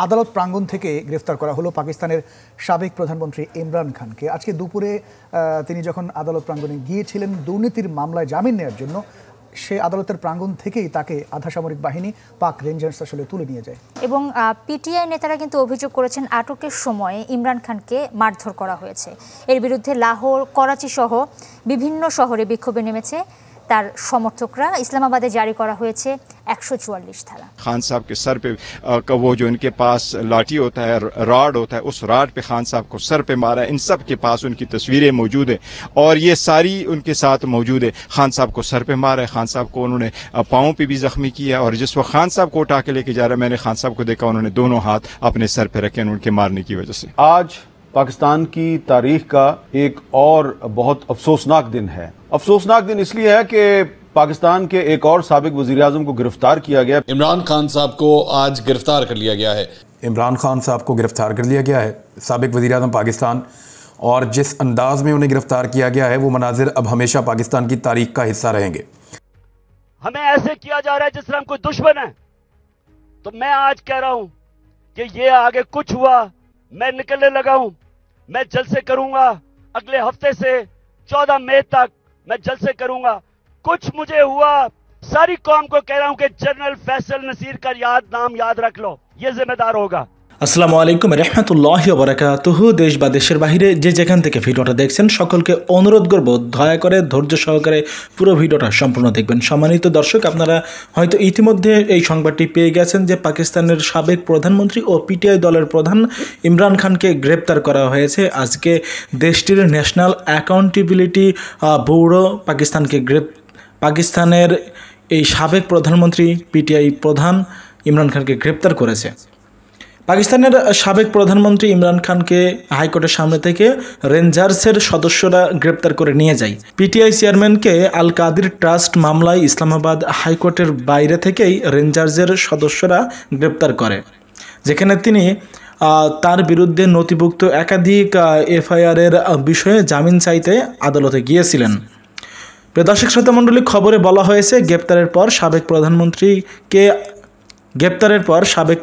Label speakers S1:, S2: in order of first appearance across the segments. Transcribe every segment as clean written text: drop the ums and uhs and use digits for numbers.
S1: আদালত প্রাঙ্গণ থেকে গ্রেফতার করা হলো পাকিস্তানের সাবেক প্রধানমন্ত্রী ইমরান খানকে। আজকে দুপুরে তিনি যখন আদালত প্রাঙ্গণে গিয়েছিলেন দুর্নীতির মামলায় জামিন নেওয়ার জন্য, সে আদালতের প্রাঙ্গণ থেকেই তাকে আধা সামরিক বাহিনী পাক রেঞ্জার্স আসলে তুলে নিয়ে যায়।
S2: এবং পিটিআই নেতারা কিন্তু অভিযোগ করেছেন আটকের সময়ে ইমরান খানকে মারধর করা হয়েছে। এর বিরুদ্ধে লাহোর, করাচি সহ বিভিন্ন শহরে বিক্ষোভে নেমেছে তার সমর্থকরা। ইসলামাবাদে জারি করা হয়েছে 144 ধারা।
S3: खान साहब के सर पे वो जो इनके पास लाठी होता है, राड होता है, उस राड पे खान साहब को सर पे मारा। इन सब के पास उनकी तस्वीरें मौजूद है और ये सारी उनके साथ मौजूद है। खान साहब को सर पे मारा है, खान साहब को उन्होंने पाँव पे भी जख्मी किया और जिस वक्त खान साहब को उठा के लेके जा रहा है, मैंने खान साहब को देखा उन्होंने दोनों हाथ अपने सर पे रखे उनके मारने की वजह से।
S4: आज पाकिस्तान की तारीख का एक और बहुत अफसोसनाक दिन है। अफसोसनाक दिन इसलिए है कि पाकिस्तान के एक और साबिक वजीर आजम को गिरफ्तार किया गया।
S5: इमरान खान साहब को आज गिरफ्तार कर लिया गया है।
S6: इमरान खान साहब को गिरफ्तार कर लिया गया है, साबिक वजीर आजम पाकिस्तान, और जिस अंदाज में उन्हें गिरफ्तार किया गया है वो मनाजिर अब हमेशा पाकिस्तान की तारीख का हिस्सा रहेंगे।
S7: हमें ऐसे किया जा रहा है जिस तरह हम कोई दुश्मन है। तो मैं आज कह रहा हूं कि ये आगे कुछ हुआ, मैं निकलने लगा हूं। मैं जलसे करूंगा अगले हफ्ते से 14 मई तक मैं जलसे करूंगा। कुछ मुझे हुआ, सारी कौम को कह रहा हूं कि जनरल फैसल नसीर का नाम याद रख लो, ये जिम्मेदार होगा।
S8: আসসালামু আলাইকুম রহমতুল্লাহি ওয়া বারাকাতুহু। দেশ বা দেশের বাইরে যে যেখান থেকে ভিডিওটা দেখছেন সকলকে অনুরোধ করব দয়া করে ধৈর্য সহকারে পুরো ভিডিওটা সম্পূর্ণ দেখবেন। সম্মানিত দর্শক, আপনারা হয়তো ইতিমধ্যে এই সংবাদটি পেয়ে গেছেন যে পাকিস্তানের সাবেক প্রধানমন্ত্রী ও পিটিআই দলের প্রধান ইমরান খানকে গ্রেপ্তার করা হয়েছে। আজকে দেশটির ন্যাশনাল অ্যাকাউন্টেবিলিটি ব্যুরো পাকিস্তানের এই সাবেক প্রধানমন্ত্রী পিটিআই প্রধান ইমরান খানকে গ্রেপ্তার করেছে। পাকিস্তানের সাবেক প্রধানমন্ত্রী ইমরান খানকে হাইকোর্টের সামনে থেকে রেঞ্জার্সের সদস্যরা গ্রেপ্তার করে নিয়ে যায়। পিটিআই চেয়ারম্যানকে আল কাদির ট্রাস্ট মামলায় ইসলামাবাদ হাইকোর্টের বাইরে থেকেই রেঞ্জার্সের সদস্যরা গ্রেপ্তার করে, যেখানে তিনি তার বিরুদ্ধে নথিভুক্ত একাধিক এফআইআরের বিষয়ে জামিন চাইতে আদালতে গিয়েছিলেন। দর্শক শ্রোতা মণ্ডলী, খবরে বলা হয়েছে গ্রেপ্তারের পর সাবেক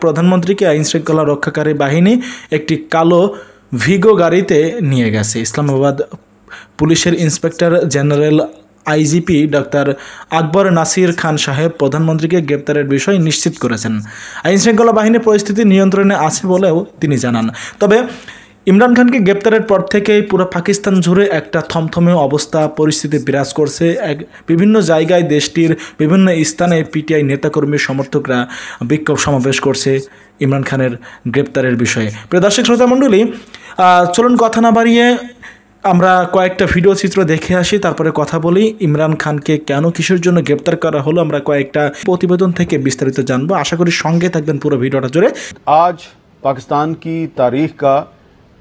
S8: প্রধানমন্ত্রীকে আইন শৃঙ্খলা রক্ষাকারী বাহিনী একটি কালো ভিগো গাড়িতে নিয়ে গেছে। ইসলামাবাদ পুলিশের ইন্সপেক্টর জেনারেল আইজিপি ডক্টর আকবর নাসির খান সাহেব প্রধানমন্ত্রীকে গ্রেপ্তারের বিষয় নিশ্চিত করেছেন। আইন শৃঙ্খলা বাহিনী পরিস্থিতি নিয়ন্ত্রণে আছে বলেও তিনি জানান। তবে ইমরান খানকে গ্রেপ্তারের পর থেকেই পুরো পাকিস্তান জুড়ে একটা থমথমে অবস্থা পরিস্থিতি বিরাজ করছে। বিভিন্ন জায়গায় দেশটির বিভিন্ন স্থানে পিটিআই নেতাকর্মী সমর্থকরা বিক্ষোভ সমাবেশ করছে ইমরান খানের গ্রেপ্তারের বিষয়ে। প্রিয় দর্শক শ্রোতা মণ্ডলী, চলুন কথা না বাড়িয়ে আমরা কয়েকটা ভিডিও চিত্র দেখে আসি, তারপরে কথা বলি ইমরান খানকে কেন কিসের জন্য গ্রেপ্তার করা হলো। আমরা কয়েকটা প্রতিবেদন থেকে বিস্তারিত জানবো। আশা করি সঙ্গে থাকবেন পুরো ভিডিওটা জুড়ে।
S4: आज पाकिस्तान की तारीख का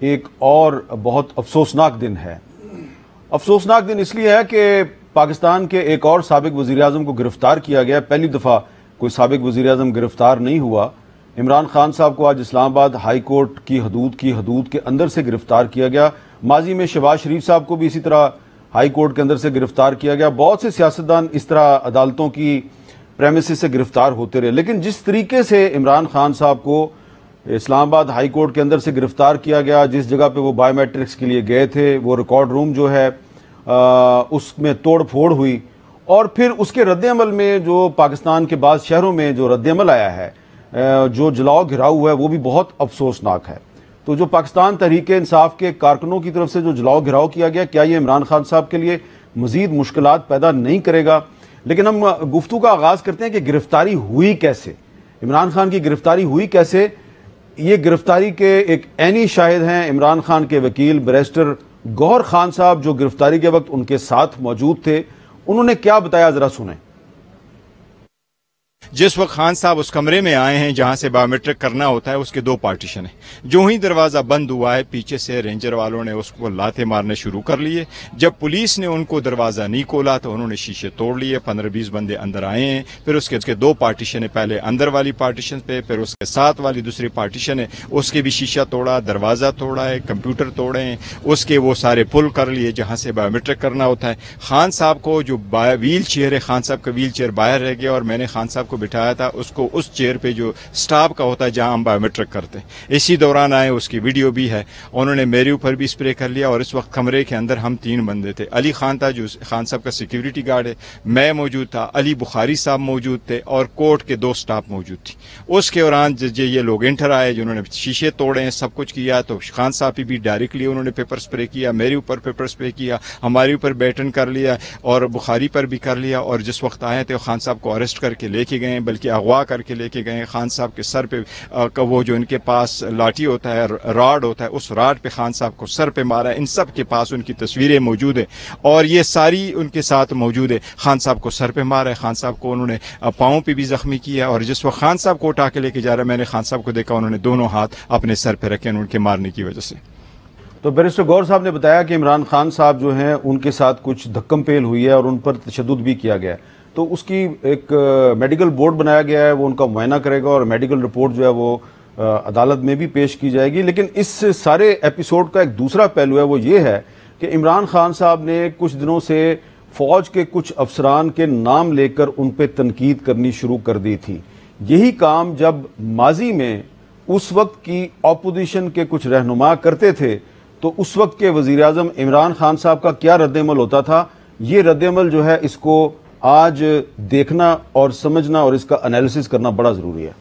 S4: एक और बहुत अफसोसनाक दिन है। अफसोसनाक दिन इसलिए है कि पाकिस्तान के एक और साबिक वजीर आजम को गिरफ्तार किया गया। पहली दफ़ा कोई साबिक वजीर आजम गिरफ्तार नहीं हुआ। इमरान खान साहब को आज इस्लामाबाद हाई कोर्ट की हदूद के अंदर से गिरफ्तार किया गया। माजी में शहबाज शरीफ साहब को भी इसी तरह हाई कोर्ट के अंदर से गिरफ्तार किया गया। बहुत से सियासतदान इस तरह अदालतों की प्रेमिसेस से गिरफ्तार होते रहे, लेकिन जिस तरीके से इमरान खान साहब को इस्लामाबाद हाई कोर्ट के अंदर से गिरफ्तार किया गया, जिस जगह पे वो बायोमेट्रिक्स के लिए गए थे, वो रिकॉर्ड रूम जो है उसमें तोड़ फोड़ हुई और फिर उसके रद्दअमल में जो पाकिस्तान के बाद शहरों में जो रद्दअमल आया है, जो जलाओ घिराव हुआ है, वो भी बहुत अफसोसनाक है। तो जो पाकिस्तान तहरीक इंसाफ के कारकुनों की तरफ से जो जलाओ घिराव किया गया, क्या ये इमरान खान साहब के लिए मजीद मुश्किलात पैदा नहीं करेगा? लेकिन हम गुफ्तगू का आगाज करते हैं कि गिरफ्तारी हुई कैसे, इमरान खान की गिरफ्तारी हुई कैसे। ये गिरफ्तारी के एक ऐनी शाहिद हैं इमरान खान के वकील बैरिस्टर गौहर खान साहब, जो गिरफ्तारी के वक्त उनके साथ मौजूद थे। उन्होंने क्या बताया, जरा सुने।
S3: जिस वक्त खान साहब उस कमरे में आए हैं जहां से बायोमेट्रिक करना होता है, उसके 2 पार्टीशन हैं। जो ही दरवाजा बंद हुआ है, पीछे से रेंजर वालों ने उसको लाते मारने शुरू कर लिए। जब पुलिस ने उनको दरवाजा नहीं खोला तो उन्होंने शीशे तोड़ लिए। 15-20 बंदे अंदर आए हैं। फिर उसके 2 पार्टीशन है, पहले अंदर वाली पार्टीशन पे, फिर उसके साथ वाली दूसरी पार्टीशन है, उसके भी शीशा तोड़ा, दरवाजा तोड़ा है, कंप्यूटर तोड़े हैं, उसके वो सारे पुल कर लिए जहां से बायोमेट्रिक करना होता है। खान साहब को जो व्हील चेयर है, खान साहब का व्हील चेयर बाहर रह गया और मैंने खान साहब को को बिठाया था, उसको उस चेयर पे जो स्टाफ का होता है जहां हम बायोमेट्रिक करते हैं, इसी दौरान आए, उसकी वीडियो भी है। उन्होंने मेरे ऊपर भी स्प्रे कर लिया और इस वक्त कमरे के अंदर हम 3 बंदे थे। अली खान था जो खान साहब का सिक्योरिटी गार्ड है, मैं मौजूद था, अली बुखारी साहब मौजूद थे और कोर्ट के 2 स्टाफ मौजूद थी। उसके दौरान ये लोग इंटर आए जिन्होंने शीशे तोड़े हैं, सब कुछ किया, तो खान साहब पे भी डायरेक्टली उन्होंने पेपर स्प्रे किया, मेरे ऊपर पेपर स्प्रे किया, हमारे ऊपर बैटन कर लिया और बुखारी पर भी कर लिया। और जिस वक्त आए थे खान साहब को अरेस्ट करके लेके गए, बल्कि अगवा करके लेके गए। खान साहब के सर पे वो जो इनके पास लाठी होता है, रॉड होता है, उस रॉड पे खान साहब को सर पे मारा। इन सब के पास उनकी तस्वीरें मौजूद है और ये सारी उनके साथ मौजूद है। खान साहब को सर पे मारा है, खान साहब को उन्होंने पाँव पे भी जख्मी किया और जिस वक्त खान साहब को उठा के लेके जा रहा, मैंने खान साहब को देखा, उन्होंने दोनों हाथ अपने सर पे रखे उनके मारने की वजह से।
S4: तो बैरिस्टर गौर साहब ने बताया कि इमरान खान साहब जो हैं उनके साथ कुछ धक्कम पेल हुई है और उन पर तशद्दुद भी किया गया है, तो उसकी एक मेडिकल बोर्ड बनाया गया है, वो उनका मुआयना करेगा और मेडिकल रिपोर्ट जो है वो अदालत में भी पेश की जाएगी। लेकिन इस सारे एपिसोड का एक दूसरा पहलू है, वो ये है कि इमरान खान साहब ने कुछ दिनों से फौज के कुछ अफसरान के नाम लेकर उन पर तनकीद करनी शुरू कर दी थी। यही काम जब माजी में उस वक्त की ऑपोजिशन के कुछ रहनुमा करते थे तो उस वक्त के वजीर आजम इमरान खान साहब का क्या रद्दअमल होता था, ये रद्दअमल जो है इसको आज देखना और समझना और इसका एनालिसिस करना बड़ा जरूरी है।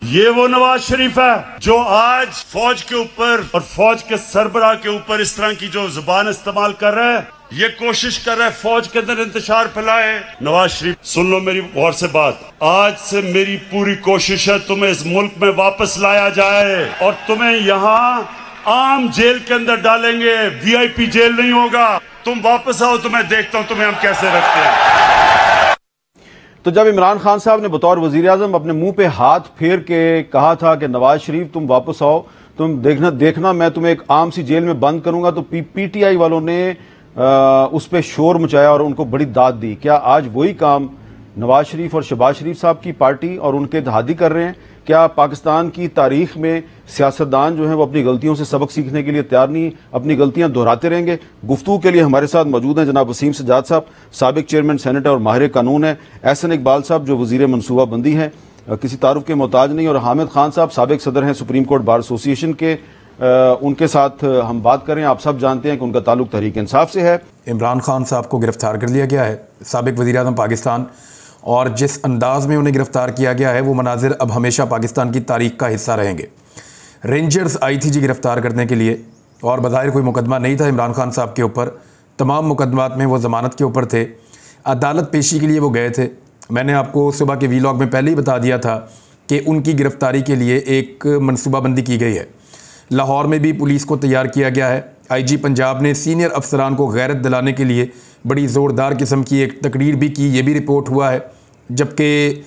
S9: ये वो नवाज शरीफ है जो आज फौज के ऊपर और फौज के सरबराह के ऊपर इस तरह की जो जुबान इस्तेमाल कर रहा है, ये कोशिश कर रहा है फौज के अंदर इंतशार फैलाए। नवाज शरीफ, सुन लो मेरी गौर से बात, आज से मेरी पूरी कोशिश है तुम्हें इस मुल्क में वापस लाया जाए और तुम्हें यहाँ आम जेल के अंदर डालेंगे, वीआईपी जेल नहीं होगा। तुम वापस आओ तो मैं देखता हूं तुम्हें हम कैसे रखते हैं।
S4: तो जब इमरान खान साहब ने बतौर वजीर आजम अपने मुंह पे हाथ फेर के कहा था कि नवाज शरीफ तुम वापस आओ, तुम देखना मैं तुम्हें एक आम सी जेल में बंद करूंगा, तो पीटीआई वालों ने उस पर शोर मचाया और उनको बड़ी दाद दी। क्या आज वही काम नवाज शरीफ और शहबाज शरीफ साहब की पार्टी और उनके इत्तेहादी कर रहे हैं? क्या पाकिस्तान की तारीख में सियासतदान जो है वो अपनी गलतियों से सबक सीखने के लिए तैयार नहीं, अपनी गलतियां दोहराते रहेंगे? गुफ्तगू के लिए हमारे साथ मौजूद हैं जनाब वसीम सज्जाद साहब, साबिक चेयरमैन सेनेट और माहिर कानून है, एहसन इकबाल साहब जो वजीर मनसूबा बंदी हैं, किसी तारुफ के मोहताज नहीं, और हामिद खान साहब साबिक सदर हैं सुप्रीम कोर्ट बार एसोसिएशन के। उनके साथ हम बात करें। आप सब जानते हैं कि उनका ताल्लुक तहरीक इंसाफ से है।
S6: इमरान खान साहब को गिरफ्तार कर लिया गया है, साबिक वज़ीर आज़म पाकिस्तान, और जिस अंदाज में उन्हें गिरफ्तार किया गया है वो मनाजिर अब हमेशा पाकिस्तान की तारीख का हिस्सा रहेंगे। रेंजर्स आई थी जी गिरफ्तार करने के लिए और बज़ाहिर कोई मुकदमा नहीं था इमरान खान साहब के ऊपर, तमाम मुकदमात में वो ज़मानत के ऊपर थे, अदालत पेशी के लिए वो गए थे। मैंने आपको सुबह के वीलॉग में पहले ही बता दिया था कि उनकी गिरफ्तारी के लिए एक मनसूबाबंदी की गई है। लाहौर में भी पुलिस को तैयार किया गया है। आईजी पंजाब ने सीनियर अफसरान को गैरत दिलाने के लिए बड़ी ज़ोरदार किस्म की एक तकरीर भी की, ये भी रिपोर्ट हुआ है। जबकि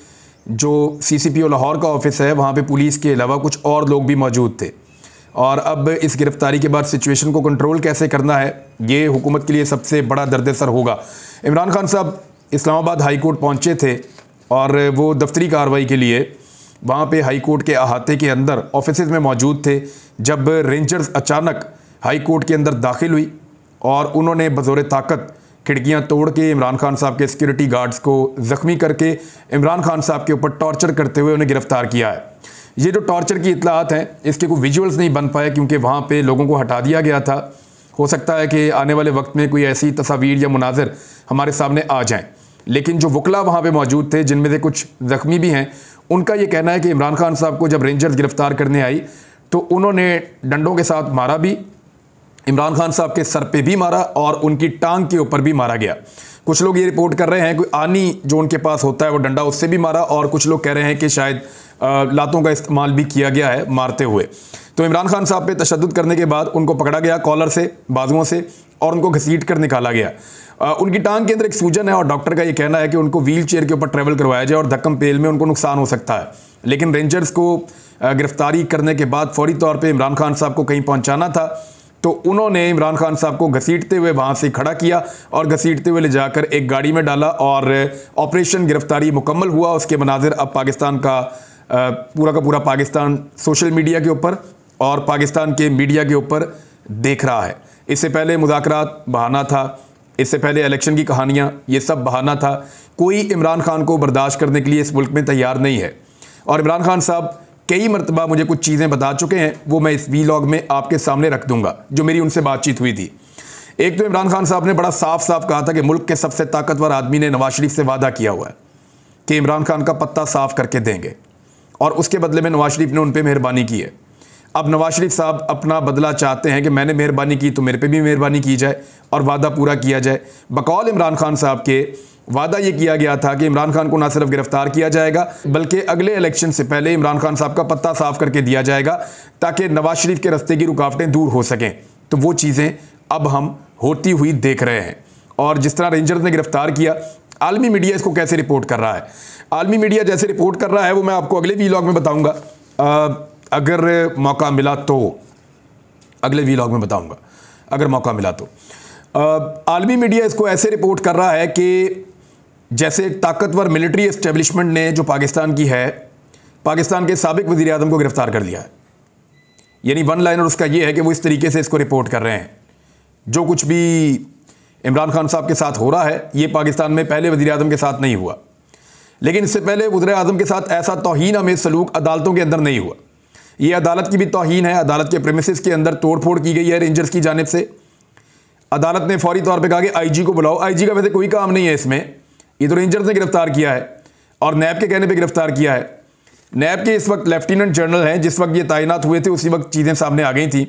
S6: जो CCPO लाहौर का ऑफिस है वहाँ पे पुलिस के अलावा कुछ और लोग भी मौजूद थे। और अब इस गिरफ्तारी के बाद सिचुएशन को कंट्रोल कैसे करना है ये हुकूमत के लिए सबसे बड़ा दर्द-ए-सर होगा। इमरान खान साहब इस्लामाबाद हाई कोर्ट पहुँचे थे और वो दफ्तरी कार्रवाई के लिए वहाँ पे हाई कोर्ट के अहाते के अंदर ऑफिस में मौजूद थे जब रेंजर्स अचानक हाई कोर्ट के अंदर दाखिल हुई और उन्होंने बज़ोर ताकत खिड़कियां तोड़ के इमरान खान साहब के सिक्योरिटी गार्ड्स को ज़ख्मी करके इमरान खान साहब के ऊपर टॉर्चर करते हुए उन्हें गिरफ़्तार किया है। ये जो टॉर्चर की इत्तलात हैं इसके कोई विजुअल्स नहीं बन पाए क्योंकि वहाँ पे लोगों को हटा दिया गया था। हो सकता है कि आने वाले वक्त में कोई ऐसी तस्वीर या मुनाज़िर हमारे सामने आ जाएँ, लेकिन जो वकला वहाँ पर मौजूद थे जिनमें से कुछ ज़ख्मी भी हैं, उनका ये कहना है कि इमरान खान साहब को जब रेंजर्स गिरफ़्तार करने आई तो उन्होंने डंडों के साथ मारा भी, इमरान खान साहब के सर पे भी मारा और उनकी टांग के ऊपर भी मारा गया। कुछ लोग ये रिपोर्ट कर रहे हैं कोई आनी जो उनके पास होता है वो डंडा उससे भी मारा, और कुछ लोग कह रहे हैं कि शायद लातों का इस्तेमाल भी किया गया है मारते हुए। तो इमरान खान साहब पे तशद्दुद करने के बाद उनको पकड़ा गया कॉलर से, बाजुओं से, और उनको घसीट कर निकाला गया। उनकी टांग के अंदर एक सूजन है और डॉक्टर का ये कहना है कि उनको व्हील चेयर के ऊपर ट्रैवल करवाया जाए और धक्कम पेल में उनको नुकसान हो सकता है। लेकिन रेंजर्स को गिरफ्तारी करने के बाद फौरी तौर पर इमरान खान साहब को कहीं पहुँचाना था तो उन्होंने इमरान खान साहब को घसीटते हुए वहाँ से खड़ा किया और घसीटते हुए ले जाकर एक गाड़ी में डाला और ऑपरेशन गिरफ्तारी मुकम्मल हुआ। उसके मनाजिर अब पाकिस्तान का पूरा पाकिस्तान सोशल मीडिया के ऊपर और पाकिस्तान के मीडिया के ऊपर देख रहा है। इससे पहले मुज़ाकरात बहाना था, इससे पहले इलेक्शन की कहानियाँ, ये सब बहाना था। कोई इमरान खान को बर्दाश्त करने के लिए इस मुल्क में तैयार नहीं है। और इमरान खान साहब कई मरतबा मुझे कुछ चीज़ें बता चुके हैं, वो मैं इस वीलॉग में आपके सामने रख दूंगा जो मेरी उनसे बातचीत हुई थी। एक तो इमरान खान साहब ने बड़ा साफ साफ कहा था कि मुल्क के सबसे ताकतवर आदमी ने नवाज शरीफ से वादा किया हुआ है कि इमरान खान का पत्ता साफ करके देंगे, और उसके बदले में नवाज शरीफ ने उन पर मेहरबानी की है। अब नवाज शरीफ साहब अपना बदला चाहते हैं कि मैंने मेहरबानी की तो मेरे पे भी मेहरबानी की जाए और वादा पूरा किया जाए। बकौल इमरान खान साहब के वादा ये किया गया था कि इमरान खान को ना सिर्फ गिरफ्तार किया जाएगा बल्कि अगले इलेक्शन से पहले इमरान खान साहब का पत्ता साफ करके दिया जाएगा ताकि नवाज शरीफ के रास्ते की रुकावटें दूर हो सकें। तो वो चीज़ें अब हम होती हुई देख रहे हैं। और जिस तरह रेंजर्स ने गिरफ्तार किया, आलमी मीडिया इसको कैसे रिपोर्ट कर रहा है, आलमी मीडिया जैसे रिपोर्ट कर रहा है वो मैं आपको अगले वीलॉग में बताऊंगा, अगर मौका मिला तो अगले वीलॉग में बताऊंगा अगर मौका मिला तो। आलमी मीडिया इसको ऐसे रिपोर्ट कर रहा है कि जैसे एक ताकतवर मिलिट्री एस्टेब्लिशमेंट ने जो पाकिस्तान की है, पाकिस्तान के साबिक वज़ीर आज़म को गिरफ्तार कर लिया है। यानी वन लाइनर उसका ये है कि वो इस तरीके से इसको रिपोर्ट कर रहे हैं, जो कुछ भी इमरान खान साहब के साथ हो रहा है ये पाकिस्तान में पहले वज़ीर आज़म के साथ नहीं हुआ, लेकिन इससे पहले वज़ीर आज़म के साथ ऐसा तौहीन आमेज़ सलूक अदालतों के अंदर नहीं हुआ। ये अदालत की भी तौहीन है, अदालत के प्रेमिसेस के अंदर तोड़ फोड़ की गई है रेंजर्स की जानिब से। अदालत ने फौरी तौर पे कहा कि आईजी को बुलाओ। आईजी का वैसे कोई काम नहीं है इसमें, ये तो रेंजर्स ने गिरफ्तार किया है और नैब के कहने पे गिरफ्तार किया है। नैब के इस वक्त लेफ्टिनेंट जनरल हैं, जिस वक्त ये तैनात हुए थे उसी वक्त चीज़ें सामने आ गई थी।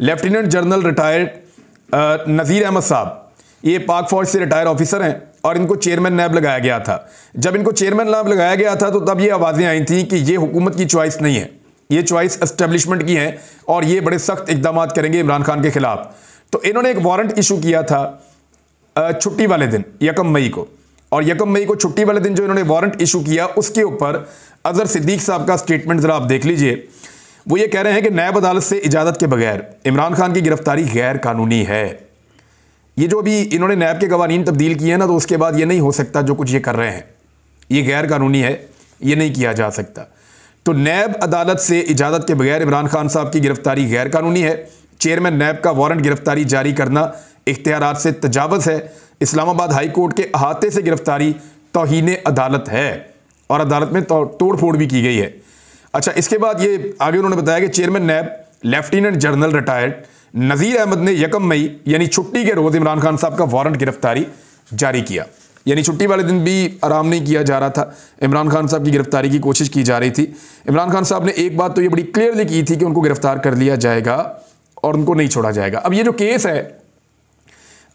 S6: लेफ्टिनेंट जनरल रिटायर्ड नज़ीर अहमद साहब ये पाक फौज से रिटायर ऑफिसर हैं और इनको चेयरमैन नैब लगाया गया था। जब इनको चेयरमैन नैब लगाया गया था तो तब ये आवाज़ें आई थी कि ये हुकूमत की चॉइस नहीं है, ये चॉइस एस्टेब्लिशमेंट की है और ये बड़े सख्त इकदाम करेंगे इमरान खान के खिलाफ। तो इन्होंने एक वारंट इशू किया था छुट्टी वाले दिन 1 मई को, और 1 मई को छुट्टी वाले दिन जो इन्होंने वारंट इशू किया उसके ऊपर अजहर सिद्दीक साहब का स्टेटमेंट ज़रा आप देख लीजिए। वो ये कह रहे हैं कि नैब अदालत से इजाज़त के बगैर इमरान खान की गिरफ्तारी गैर कानूनी है। ये जो अभी इन्होंने नैब के कवानीन तब्दील किए हैं ना, तो उसके बाद ये नहीं हो सकता जो कुछ ये कर रहे हैं, ये गैर कानूनी है, ये नहीं किया जा सकता। तो नैब अदालत से इजाज़त के बगैर इमरान खान साहब की गिरफ्तारी गैर कानूनी है। चेयरमैन नैब का वारंट गिरफ्तारी जारी करना इख्तियारात से तजावज़ है। इस्लामाबाद हाई कोर्ट के अहाते से गिरफ्तारी तौहीन अदालत है और अदालत में तोड़ फोड़ भी की गई है। अच्छा, इसके बाद ये आगे उन्होंने बताया कि चेयरमैन नैब लेफ्टिनेंट जनरल रिटायर्ड नज़ीर अहमद ने 1 मई यानी छुट्टी के रोज़ इमरान खान साहब का वारंट गिरफ्तारी जारी किया। यानी छुट्टी वाले दिन भी आराम नहीं किया जा रहा था, इमरान खान साहब की गिरफ्तारी की कोशिश की जा रही थी। इमरान खान साहब ने एक बात तो ये बड़ी क्लियरली की थी कि उनको गिरफ्तार कर लिया जाएगा और उनको नहीं छोड़ा जाएगा। अब ये जो केस है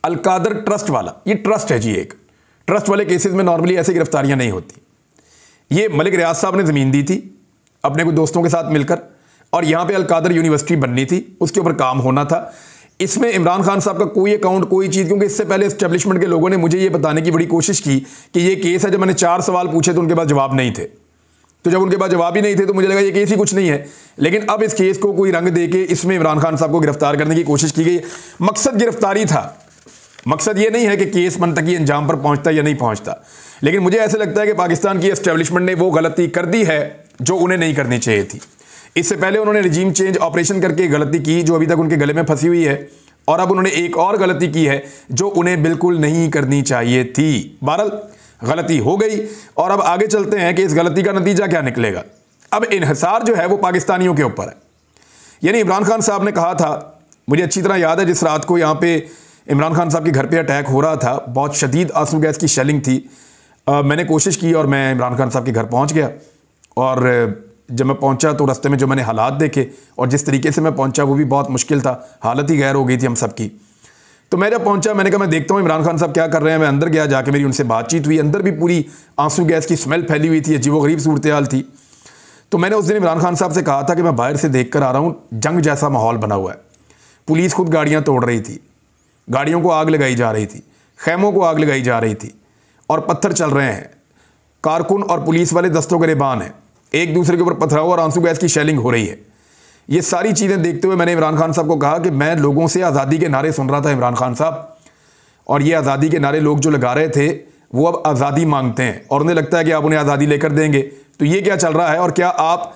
S6: अलकादर ट्रस्ट वाला, ये ट्रस्ट है जी, एक ट्रस्ट वाले केसेस में नॉर्मली ऐसी गिरफ्तारियां नहीं होती। ये मलिक रियाज साहब ने ज़मीन दी थी अपने कुछ दोस्तों के साथ मिलकर और यहाँ पे अलकादर यूनिवर्सिटी बननी थी, उसके ऊपर काम होना था। इसमें इमरान खान साहब का कोई अकाउंट कोई चीज़, क्योंकि इससे पहले एस्टेब्लिशमेंट के लोगों ने मुझे ये बताने की बड़ी कोशिश की कि ये केस है। जब मैंने 4 सवाल पूछे तो उनके पास जवाब नहीं थे, तो जब उनके पास जवाब ही नहीं थे तो मुझे लगा ये केस ही कुछ नहीं है। लेकिन अब इस केस को कोई रंग दे के इसमें इमरान खान साहब को गिरफ्तार करने की कोशिश की गई। मकसद गिरफ्तारी था, मकसद ये नहीं है कि केस मनतकी अंजाम पर पहुंचता या नहीं पहुंचता। लेकिन मुझे ऐसे लगता है कि पाकिस्तान की एस्टेब्लिशमेंट ने वो गलती कर दी है जो उन्हें नहीं करनी चाहिए थी। इससे पहले उन्होंने रिजीम चेंज ऑपरेशन करके गलती की जो अभी तक उनके गले में फंसी हुई है, और अब उन्होंने एक और गलती की है जो उन्हें बिल्कुल नहीं करनी चाहिए थी। बहरहाल गलती हो गई और अब आगे चलते हैं कि इस गलती का नतीजा क्या निकलेगा। अब इन्हिसार जो है वो पाकिस्तानियों के ऊपर है। यानी इमरान खान साहब ने कहा था, मुझे अच्छी तरह याद है जिस रात को यहाँ पे इमरान खान साहब के घर पे अटैक हो रहा था, बहुत शदीद आंसू गैस की शेलिंग थी। मैंने कोशिश की और मैं इमरान खान साहब के घर पहुँच गया, और जब मैं पहुंचा तो रास्ते में जो मैंने हालात देखे और जिस तरीके से मैं पहुंचा वो भी बहुत मुश्किल था, हालत ही गैर हो गई थी हम सब की। तो मैं जब पहुंचा मैंने कहा मैं देखता हूँ इमरान खान साहब क्या कर रहे हैं। मैं अंदर गया, जाके मेरी उनसे बातचीत हुई। अंदर भी पूरी आंसू गैस की स्मेल फैली हुई थी, अजीबोगरीब सूरत हाल थी। तो मैंने उस दिन इमरान खान साहब से कहा था कि मैं बाहर से देख कर आ रहा हूँ, जंग जैसा माहौल बना हुआ है। पुलिस खुद गाड़ियाँ तोड़ रही थी, गाड़ियों को आग लगाई जा रही थी, खैमों को आग लगाई जा रही थी और पत्थर चल रहे हैं। कारकुन और पुलिस वाले दस्तों गिरबान हैं, एक दूसरे के ऊपर पथराव और आंसू गैस की शेलिंग हो रही है। ये सारी चीज़ें देखते हुए मैंने इमरान खान साहब को कहा कि मैं लोगों से आज़ादी के नारे सुन रहा था इमरान खान साहब, और ये आज़ादी के नारे लोग जो लगा रहे थे वो अब आज़ादी मांगते हैं और उन्हें लगता है कि आप उन्हें आज़ादी लेकर देंगे। तो ये क्या चल रहा है और क्या आप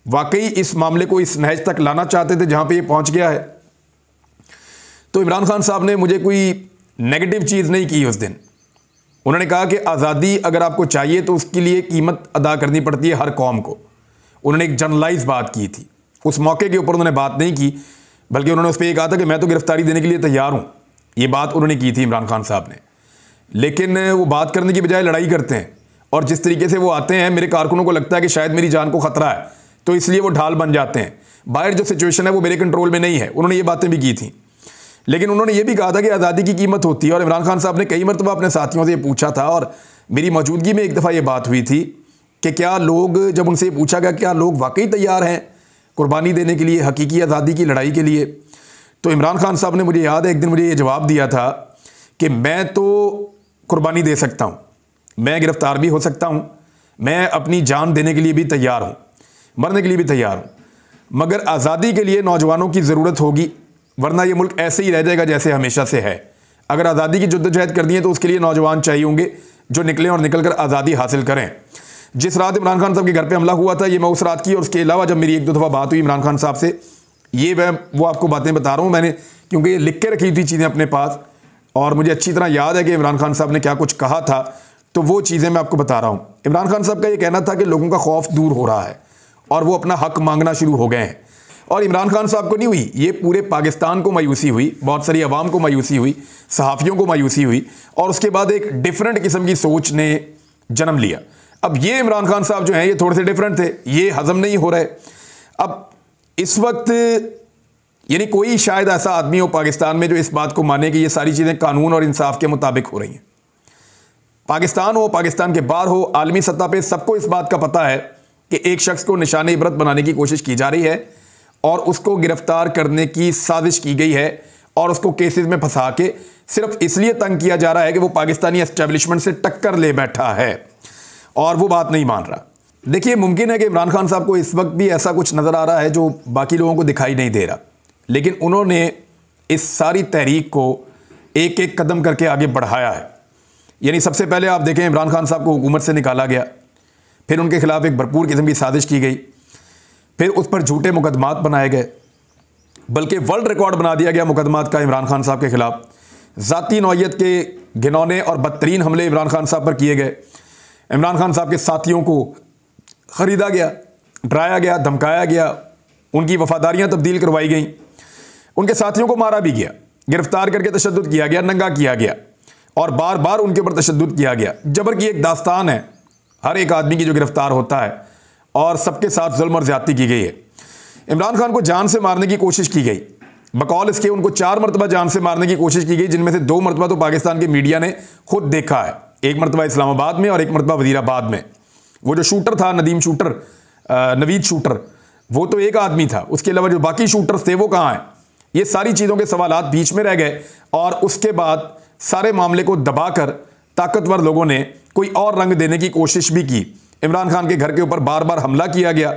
S6: वाकई इस मामले को इस नहज तक लाना चाहते थे जहाँ पर ये पहुँच गया है? तो इमरान खान साहब ने मुझे कोई नेगेटिव चीज़ नहीं की उस दिन। उन्होंने कहा कि आज़ादी अगर आपको चाहिए तो उसके लिए कीमत अदा करनी पड़ती है हर कौम को। उन्होंने एक जनरलाइज बात की थी। उस मौके के ऊपर उन्होंने बात नहीं की, बल्कि उन्होंने उस पर यह कहा था कि मैं तो गिरफ्तारी देने के लिए तैयार हूँ। ये बात उन्होंने की थी इमरान खान साहब ने। लेकिन वो बात करने की बजाय लड़ाई करते हैं, और जिस तरीके से वो आते हैं, मेरे कारकुनों को लगता है कि शायद मेरी जान को खतरा है, तो इसलिए वो ढाल बन जाते हैं। बाहर जो सिचुएशन है वो मेरे कंट्रोल में नहीं है। उन्होंने ये बातें भी की थी। लेकिन उन्होंने ये भी कहा था कि आज़ादी की कीमत होती है, और इमरान खान साहब ने कई मरतबा अपने साथियों से ये पूछा था, और मेरी मौजूदगी में एक दफ़ा ये बात हुई थी कि क्या लोग, जब उनसे पूछा गया क्या लोग वाकई तैयार हैं कुर्बानी देने के लिए, हकीकी आज़ादी की लड़ाई के लिए, तो इमरान खान साहब ने, मुझे याद है, एक दिन मुझे ये जवाब दिया था कि मैं तो कुर्बानी दे सकता हूँ, मैं गिरफ्तार भी हो सकता हूँ, मैं अपनी जान देने के लिए भी तैयार हूँ, मरने के लिए भी तैयार हूँ, मगर आज़ादी के लिए नौजवानों की ज़रूरत होगी, वरना ये मुल्क ऐसे ही रह जाएगा जैसे हमेशा से है। अगर आज़ादी की जद्दोजहद कर दी है तो उसके लिए नौजवान चाहिए होंगे जो निकलें और निकल कर आज़ादी हासिल करें। जिस रात इमरान खान साहब के घर पे हमला हुआ था, ये मैं उस रात की, और उसके अलावा जब मेरी एक दो दफ़ा बात हुई इमरान खान साहब से, ये वो आपको बातें बता रहा हूँ मैंने, क्योंकि ये लिख के रखी थी चीज़ें अपने पास, और मुझे अच्छी तरह याद है कि इमरान खान साहब ने क्या कुछ कहा था, तो वो चीज़ें मैं आपको बता रहा हूँ। इमरान खान साहब का ये कहना था कि लोगों का खौफ दूर हो रहा है और वो अपना हक मांगना शुरू हो गए हैं। और इमरान खान साहब को नहीं हुई, ये पूरे पाकिस्तान को मायूसी हुई, बहुत सारी आवाम को मायूसी हुई, सहाफ़ियों को मायूसी हुई, और उसके बाद एक डिफरेंट किस्म की सोच ने जन्म लिया। अब ये इमरान खान साहब जो हैं ये थोड़े से डिफरेंट थे, ये हजम नहीं हो रहे। अब इस वक्त यानी कोई शायद ऐसा आदमी हो पाकिस्तान में जो इस बात को माने कि ये सारी चीज़ें कानून और इंसाफ के मुताबिक हो रही हैं। पाकिस्तान हो, पाकिस्तान के बाहर हो, आलमी सतह पे सबको इस बात का पता है कि एक शख्स को निशाने इबरत बनाने की कोशिश की जा रही है और उसको गिरफ्तार करने की साजिश की गई है, और उसको केसेस में फंसा के सिर्फ इसलिए तंग किया जा रहा है कि वो पाकिस्तानी एस्टेब्लिशमेंट से टक्कर ले बैठा है और वो बात नहीं मान रहा। देखिए, मुमकिन है कि इमरान खान साहब को इस वक्त भी ऐसा कुछ नज़र आ रहा है जो बाकी लोगों को दिखाई नहीं दे रहा, लेकिन उन्होंने इस सारी तहरीक को एक एक कदम करके आगे बढ़ाया है। यानी सबसे पहले आप देखें, इमरान खान साहब को हुकूमत से निकाला गया, फिर उनके खिलाफ एक भरपूर किस्म की साजिश की गई, फिर उस पर झूठे मुकदमात बनाए गए, बल्कि वर्ल्ड रिकॉर्ड बना दिया गया मुकदमात का इमरान खान साहब के खिलाफ। ज़ाती नौइयत के घिनौने और बदतरीन हमले इमरान खान साहब पर किए गए। इमरान खान साहब के साथियों को ख़रीदा गया, डराया गया, धमकाया गया, उनकी वफादारियाँ तब्दील करवाई गई, उनके साथियों को मारा भी गया, गिरफ्तार करके तशद्दुद किया गया, नंगा किया गया, और बार बार उनके ऊपर तशद्दुद किया गया। जबर की एक दास्तान है हर एक आदमी की जो गिरफ्तार होता है, और सबके साथ जुल्म और ज़्यादती की गई है। इमरान खान को जान से मारने की कोशिश की गई, बकौल इसके उनको 4 मरतबा जान से मारने की कोशिश की गई, जिनमें से 2 मरतबा तो पाकिस्तान के मीडिया ने खुद देखा है, एक मरतबा इस्लामाबाद में और एक मरतबा वज़ीराबाद में। वो जो शूटर था नवीद शूटर, वो तो एक आदमी था, उसके अलावा जो बाकी शूटर्स थे वो कहाँ हैं? ये सारी चीज़ों के सवालात बीच में रह गए, और उसके बाद सारे मामले को दबाकर ताकतवर लोगों ने कोई और रंग देने की कोशिश भी की। इमरान खान के घर के ऊपर बार बार हमला किया गया,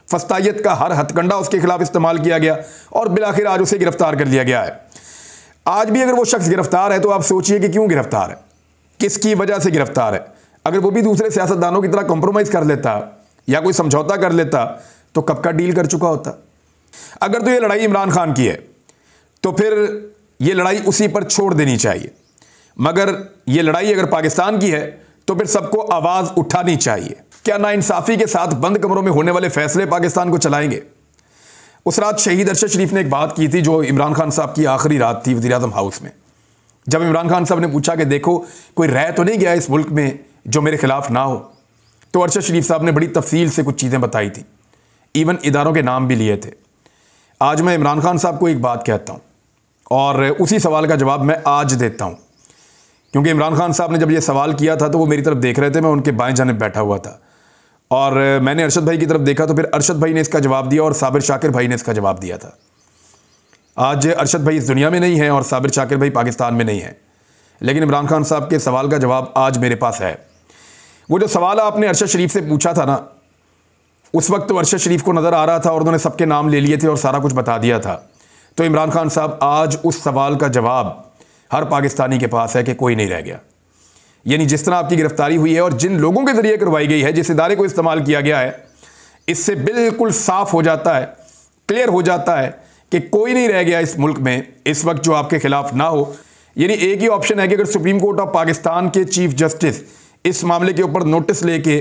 S6: फस्तायत का हर हथकंडा उसके खिलाफ इस्तेमाल किया गया, और बिलाखिर आज उसे गिरफ्तार कर लिया गया है। आज भी अगर वो शख्स गिरफ्तार है तो आप सोचिए कि क्यों गिरफ्तार है, किसकी वजह से गिरफ्तार है। अगर वो भी दूसरे सियासतदानों की तरह कॉम्प्रोमाइज़ कर लेता या कोई समझौता कर लेता तो कब का डील कर चुका होता। अगर तो ये लड़ाई इमरान खान की है तो फिर ये लड़ाई उसी पर छोड़ देनी चाहिए, मगर ये लड़ाई अगर पाकिस्तान की है तो फिर सबको आवाज़ उठानी चाहिए। क्या नाइंसाफ़ी के साथ बंद कमरों में होने वाले फैसले पाकिस्तान को चलाएंगे? उस रात शहीद अरशद शरीफ ने एक बात की थी जो इमरान खान साहब की आखिरी रात थी वज़ीर आज़म हाउस में। जब इमरान खान साहब ने पूछा कि देखो कोई रह तो नहीं गया इस मुल्क में जो मेरे खिलाफ ना हो, तो अरशद शरीफ साहब ने बड़ी तफसील से कुछ चीज़ें बताई थी, इवन इदारों के नाम भी लिए थे। आज मैं इमरान खान साहब को एक बात कहता हूँ और उसी सवाल का जवाब मैं आज देता हूँ, क्योंकि इमरान खान साहब ने जब ये सवाल किया था तो वो मेरी तरफ देख रहे थे, मैं उनके बाएं जानिब बैठा हुआ था, और मैंने अरशद भाई की तरफ देखा तो फिर अरशद भाई ने इसका जवाब दिया और साबिर शाकिर भाई ने इसका जवाब दिया था। आज अरशद भाई इस दुनिया में नहीं है और साबिर शाकिर भाई पाकिस्तान में नहीं है, लेकिन इमरान खान साहब के सवाल का जवाब आज मेरे पास है। वो जो सवाल आपने अरशद शरीफ से पूछा था ना, उस वक्त तो अरशद शरीफ को नज़र आ रहा था और उन्होंने सबके नाम ले लिए थे और सारा कुछ बता दिया था। तो इमरान खान साहब आज उस सवाल का जवाब हर पाकिस्तानी के पास है कि कोई नहीं रह गया। यानी जिस तरह आपकी गिरफ्तारी हुई है और जिन लोगों के ज़रिए करवाई गई है, जिस इदारे को इस्तेमाल किया गया है, इससे बिल्कुल साफ़ हो जाता है, क्लियर हो जाता है कि कोई नहीं रह गया इस मुल्क में इस वक्त जो आपके खिलाफ ना हो। यानी एक ही ऑप्शन है कि अगर सुप्रीम कोर्ट ऑफ पाकिस्तान के चीफ जस्टिस इस मामले के ऊपर नोटिस लेके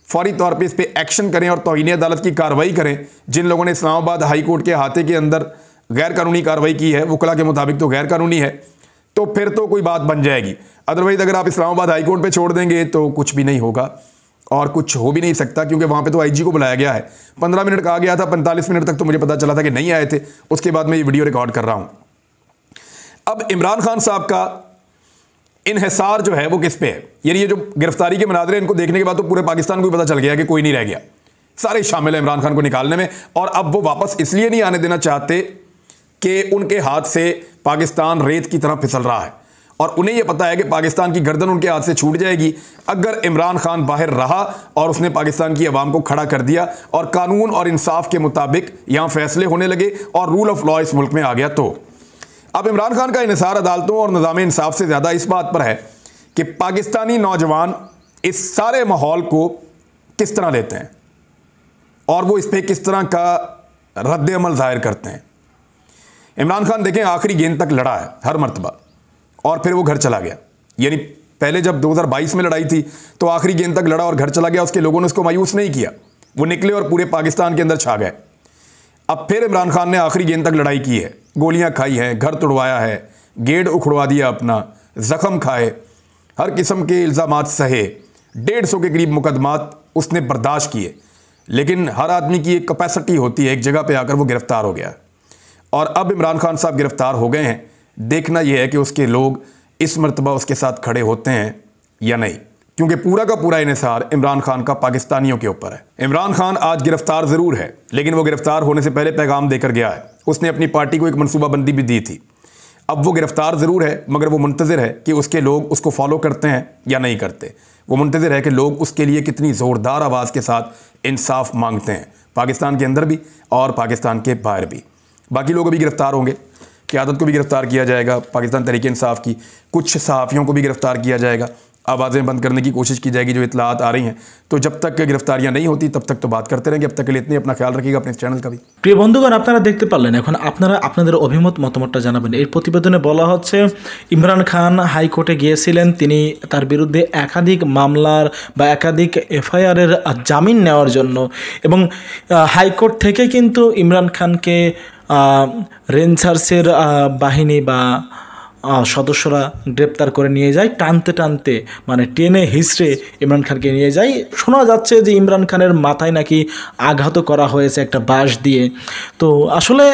S6: फौरी तौर पे इस पे एक्शन करें और तौहीन अदालत की कार्रवाई करें, जिन लोगों ने इस्लामाबाद हाई कोर्ट के अहाते के अंदर गैर कानूनी कार्रवाई की है, वकला के मुताबिक तो गैर कानूनी है, तो फिर तो कोई बात बन जाएगी। अदरवाइज अगर आप इस्लामाबाद हाई कोर्ट पे छोड़ देंगे तो कुछ भी नहीं होगा और कुछ हो भी नहीं सकता, क्योंकि वहाँ पे तो आईजी को बुलाया गया है। 15 मिनट कहा गया था, 45 मिनट तक तो मुझे पता चला था कि नहीं आए थे। उसके बाद मैं ये वीडियो रिकॉर्ड कर रहा हूँ। अब इमरान खान साहब का इन्हिसार जो है वो किस पे है? यानी ये जो गिरफ्तारी के मनाज़रे, इनको देखने के बाद तो पूरे पाकिस्तान को भी पता चल गया कि कोई नहीं रह गया, सारे शामिल है इमरान खान को निकालने में। और अब वो वापस इसलिए नहीं आने देना चाहते कि उनके हाथ से पाकिस्तान रेत की तरह फिसल रहा है और उन्हें यह पता है कि पाकिस्तान की गर्दन उनके हाथ से छूट जाएगी अगर इमरान खान बाहर रहा और उसने पाकिस्तान की आवाम को खड़ा कर दिया और कानून और इंसाफ के मुताबिक यहां फैसले होने लगे और रूल ऑफ लॉ इस मुल्क में आ गया। तो अब इमरान खान का इन्हिसार अदालतों और निज़ाम इंसाफ से ज़्यादा इस बात पर है कि पाकिस्तानी नौजवान इस सारे माहौल को किस तरह लेते हैं और वो इस पर किस तरह का रद्द अमल जाहिर करते हैं। इमरान खान देखें, आखिरी गेंद तक लड़ा है हर मरतबा और फिर वो घर चला गया। यानी पहले जब 2022 में लड़ाई थी तो आखिरी गेंद तक लड़ा और घर चला गया, उसके लोगों ने उसको मायूस नहीं किया, वो निकले और पूरे पाकिस्तान के अंदर छा गए। अब फिर इमरान खान ने आखिरी गेंद तक लड़ाई की है, गोलियां खाई हैं, घर तोड़वाया है, गेट उखड़वा दिया अपना, जख्म खाए, हर किस्म के इल्ज़ामात सहे, 150 के करीब मुकदमात उसने बर्दाश्त किए। लेकिन हर आदमी की एक कैपेसिटी होती है, एक जगह पे आकर वो गिरफ्तार हो गया और अब इमरान खान साहब गिरफ्तार हो गए हैं। देखना यह है कि उसके लोग इस मरतबा उसके साथ खड़े होते हैं या नहीं, क्योंकि पूरा का पूरा इन्हिसार इमरान खान का पाकिस्तानियों के ऊपर है। इमरान खान आज गिरफ्तार ज़रूर है, लेकिन वो गिरफ्तार होने से पहले पैगाम देकर गया है। उसने अपनी पार्टी को एक मनसूबाबंदी भी दी थी। अब वो गिरफ्तार ज़रूर है, मगर वो मुंतज़िर है कि उसके लोग उसको फॉलो करते हैं या नहीं करते। वो मुंतज़िर है कि लोग उसके लिए कितनी ज़ोरदार आवाज़ के साथ इंसाफ मांगते हैं, पाकिस्तान के अंदर भी और पाकिस्तान के बाहर भी। बाकी लोग अभी गिरफ्तार होंगे, क़यादत को भी गिरफ्तार किया जाएगा, पाकिस्तान तहरीक इंसाफ की कुछ सहाफ़ियों को भी गिरफ्तार किया जाएगा, आवाज़ें बंद करने की कोशिश की जाएगी जो इतलात आ रही हैं। तो जब तक गिरफ्तारियां नहीं होती तब तक तो बात करते रहेंगे। अब तक के लिए इतनी, अपना ख्याल रखिएगा, अपने चैनल का भी।
S8: প্রিয় বন্ধুগণ, আপনারা দেখতে পারলেন। এখন আপনারা আপনাদের অভিমত মতামতটা জানাবেন। এই প্রতিবেদনে বলা হচ্ছে ইমরান খান হাইকোর্টে গিয়েছিলেন, তিনি তার বিরুদ্ধে একাধিক মামলার বা একাধিক এফআইআরের জামিন নেওয়ার জন্য, এবং হাইকোর্ট থেকে কিন্তু ইমরান খানকে রেঞ্জার্সের বাহিনী বা সদস্যরা গ্রেপ্তার করে নিয়ে যায়, টানতে টানতে, মানে টেনে হিঁচড়ে ইমরান খানকে নিয়ে যায়। শোনা যাচ্ছে যে ইমরান খানের মাথায় নাকি আঘাত করা হয়েছে একটা বাঁশ দিয়ে। তো আসলে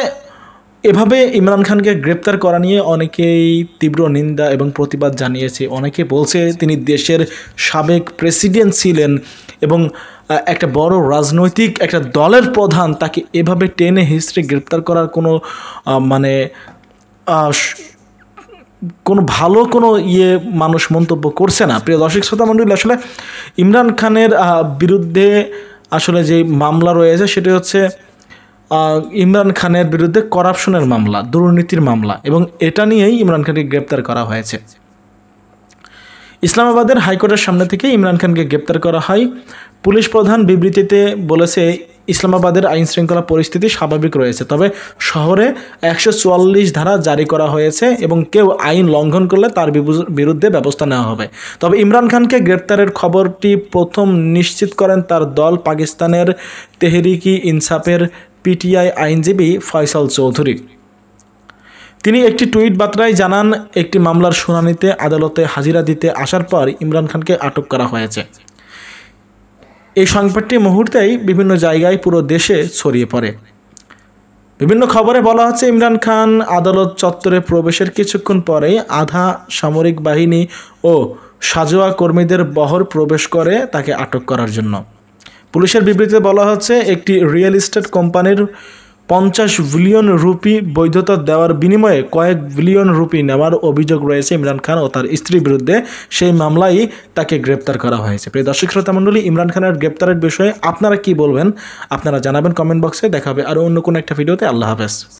S8: এভাবে ইমরান খানকে গ্রেপ্তার করা নিয়ে অনেকেই তীব্র নিন্দা এবং প্রতিবাদ জানিয়েছে। অনেকে বলছে তিনি দেশের সাবেক প্রেসিডেন্ট ছিলেন এবং একটা বড় রাজনৈতিক একটা দলের প্রধান, তাকে এভাবে টেনে হিঁচড়ে গ্রেপ্তার করার কোনো মানে কোনো ভালো কোনো মানুষ মন্তব্য করছে না। প্রিয় দর্শক শ্রোতা মণ্ডলী, আসলে ইমরান খানের বিরুদ্ধে আসলে যে মামলা রয়েছে সেটি হচ্ছে ইমরান খানের বিরুদ্ধে করাপশনের মামলা, দুর্নীতির মামলা, এবং এটা নিয়েই ইমরান খানকে গ্রেপ্তার করা হয়েছে। ইসলামাবাদের হাইকোর্টের সামনে থেকে ইমরান খানকে গ্রেপ্তার করা হয়। পুলিশ প্রধান বিবৃতিতে বলেছে, ইসলামাবাদের আইন শৃঙ্খলা পরিস্থিতি স্বাভাবিক রয়েছে, তবে শহরে 144 ধারা জারি করা হয়েছে এবং কেউ আইন লঙ্ঘন করলে তার বিরুদ্ধে ব্যবস্থা নেওয়া হবে। তবে ইমরান খানকে গ্রেপ্তারের খবরটি প্রথম নিশ্চিত করেন তার দল পাকিস্তানের তেহরিকি ইনসাফের পিটিআই আইনজীবী ফয়সাল চৌধুরী। তিনি একটি টুইট বার্তায় জানান, একটি মামলার শুনানিতে আদালতে হাজিরা দিতে আসার পর ইমরান খানকে আটক করা হয়েছে। এই সংবাদটি মুহূর্তেই বিভিন্ন জায়গায় পুরো দেশে ছড়িয়ে পড়ে। বিভিন্ন খবরে বলা হচ্ছে ইমরান খান আদালত চত্বরে প্রবেশের কিছুক্ষণ পরেই আধা সামরিক বাহিনী ও সাজোয়া কর্মীদের বহর প্রবেশ করে তাকে আটক করার জন্য। পুলিশের বিবৃতিতে বলা হচ্ছে, একটি রিয়েল এস্টেট কোম্পানির 50 বিলিয়ন রুপি বৈধতা দেওয়ার বিনিময়ে কয়েক বিলিয়ন রুপি নেওয়ার অভিযোগ রয়েছে ইমরান খান ও তার স্ত্রীর বিরুদ্ধে। সেই মামলায় তাকে গ্রেপ্তার করা হয়েছে। প্রিয় দর্শক শ্রোতা মণ্ডলী, ইমরান খানের গ্রেপ্তারের বিষয়ে আপনারা কি বলবেন আপনারা জানাবেন কমেন্ট বক্সে। দেখা হবে আরও অন্য কোনো একটা ভিডিওতে। আল্লাহ হাফেজ।